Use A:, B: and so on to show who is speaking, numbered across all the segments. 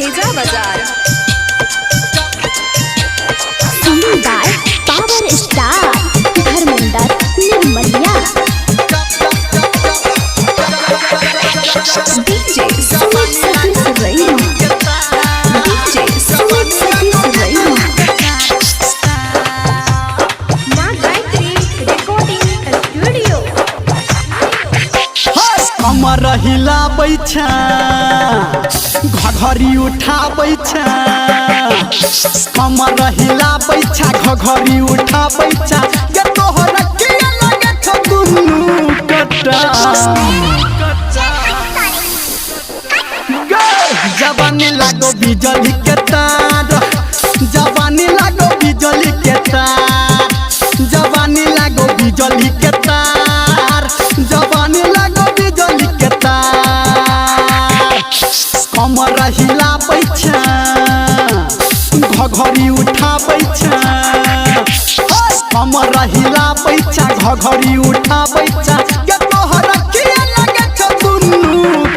A: भेजा बाजार।
B: Power star Dharmendra Nirmaliya
A: DJ Sumit Satish Raina, DJ Sumit Satish रैना। मां गायत्री रिकॉर्डिंग स्टूडियो।
C: कमर हिलाबै छ घघरी उठाबै छ, कमर हिलाबै छ घघरी उठाबै छ, ये तोहर के लगे छ दुनु कटा। जवानी लागो बिजली के तार, जवानी लागो बिजली के तार, जवानी लागो बिजली के तार, जवानी लागो बिजली के तार। कमर हिलाबै छ घघरी उठाबै छ, कमर हिलाबै छ घघरी उठाबै छ, ये तोहर के लगे छ दुनु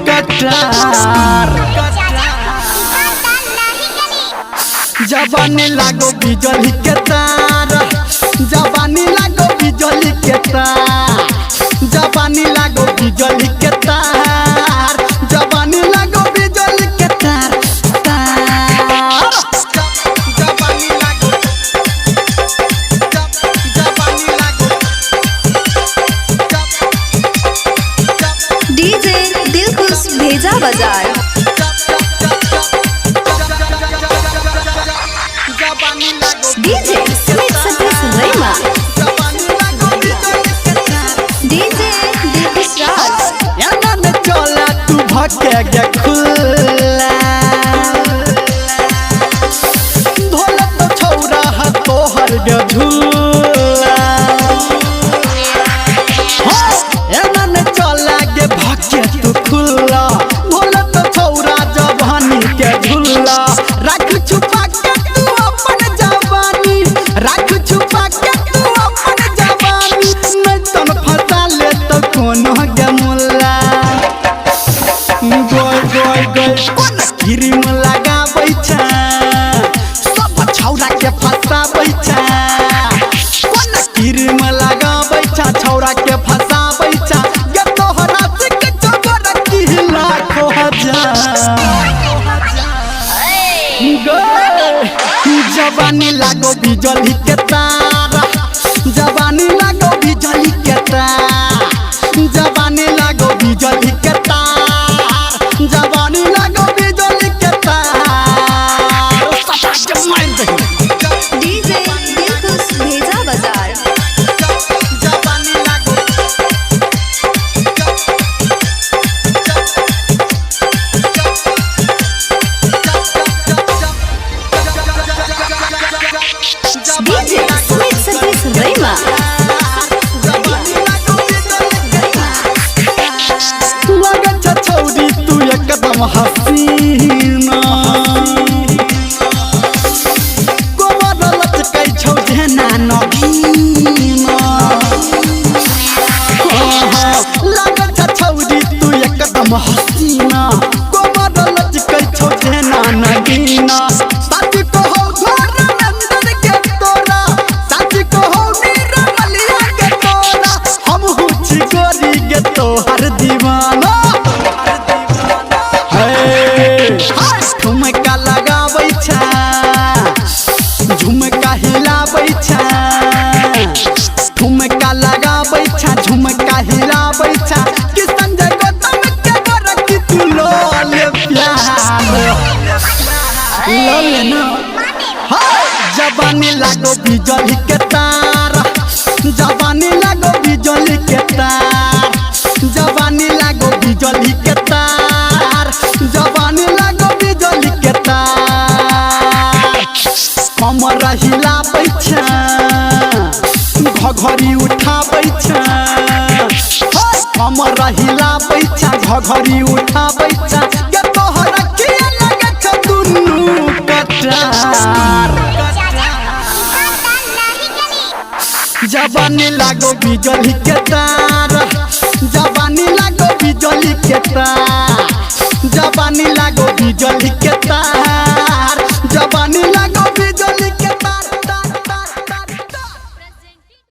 C: कटार। जवानी लागो बिजली के तार, जवानी लागो बिजली के तार, जवानी लागो बिजली के तार, जवानी लागो बिजली के तार तार। जवानी लागो, जवानी लागो।
A: डीजे दिलखुश भेजा बाजार। डीजे सुमित सतीश रैना, डीजे दिलखुश राज।
C: याना न चला तू भके गे खुला, ढोल तो छौरा है तोहर गे झूला। याना न चला गे भके तू खुला, ढोल तो छौरा जवानी के झूला। राख छुपा के तू अपन जवानी, राख छुपा के तू अपन जवानी, नहीं तन फंसा ले तो कोनो गे मुल्ला। गोय गोय गोय कोन क्रीम लगाबै छ, सब छौरा के फसाबै छ, कोन क्रीम लगाबै छ छौरा के फसाबै छ, ये तोहरा सिक चोर की लाखो हजार। जवानी लागो बिजली के तार, जवानी लागो बिजली के तार, जवानी लागो बिजली के तार, जवानी लागो बिजली के तार।
A: डीजे दिलखुश भेजा बाजार।
C: जवानी लागो,
A: डीजे सुमित सतीश रैना,
C: लगन छ छौरी तू एकदम हसीना, कोमर लचकै छौ जेना नगीना। लगन छ छौरी तू एकदम हसीना, कोमर लचकै छौ जेना नगीना। साथी कहो घर अंदर के तोरा, साथी कहो निर्मलिया के तोरा, हम हुची गोरी के तोहर दीवाना। झुमका लगाबै छ, झुमका हिलाबै छ, झुमका लगाबै छ, झुमका हिलाबै छ, कि संजय गौतम के बरकी तू लोल प्यार लोल ना। जवानी लागो बिजली के तार, जवानी लागो बिजली के तार, जवानी लागो बिजली के तार, जवानी लागो बिजली के तार। कमर हिलाबै छ घघरी उठाबै छ, कमर हिलाबै छ घघरी उठाबै छ, ये तोहर के लगे छ दुनु कटार। जवानी लागो बिजली के तार, जवानी लागो बिजली के तार, जवानी लागो बिजली के तार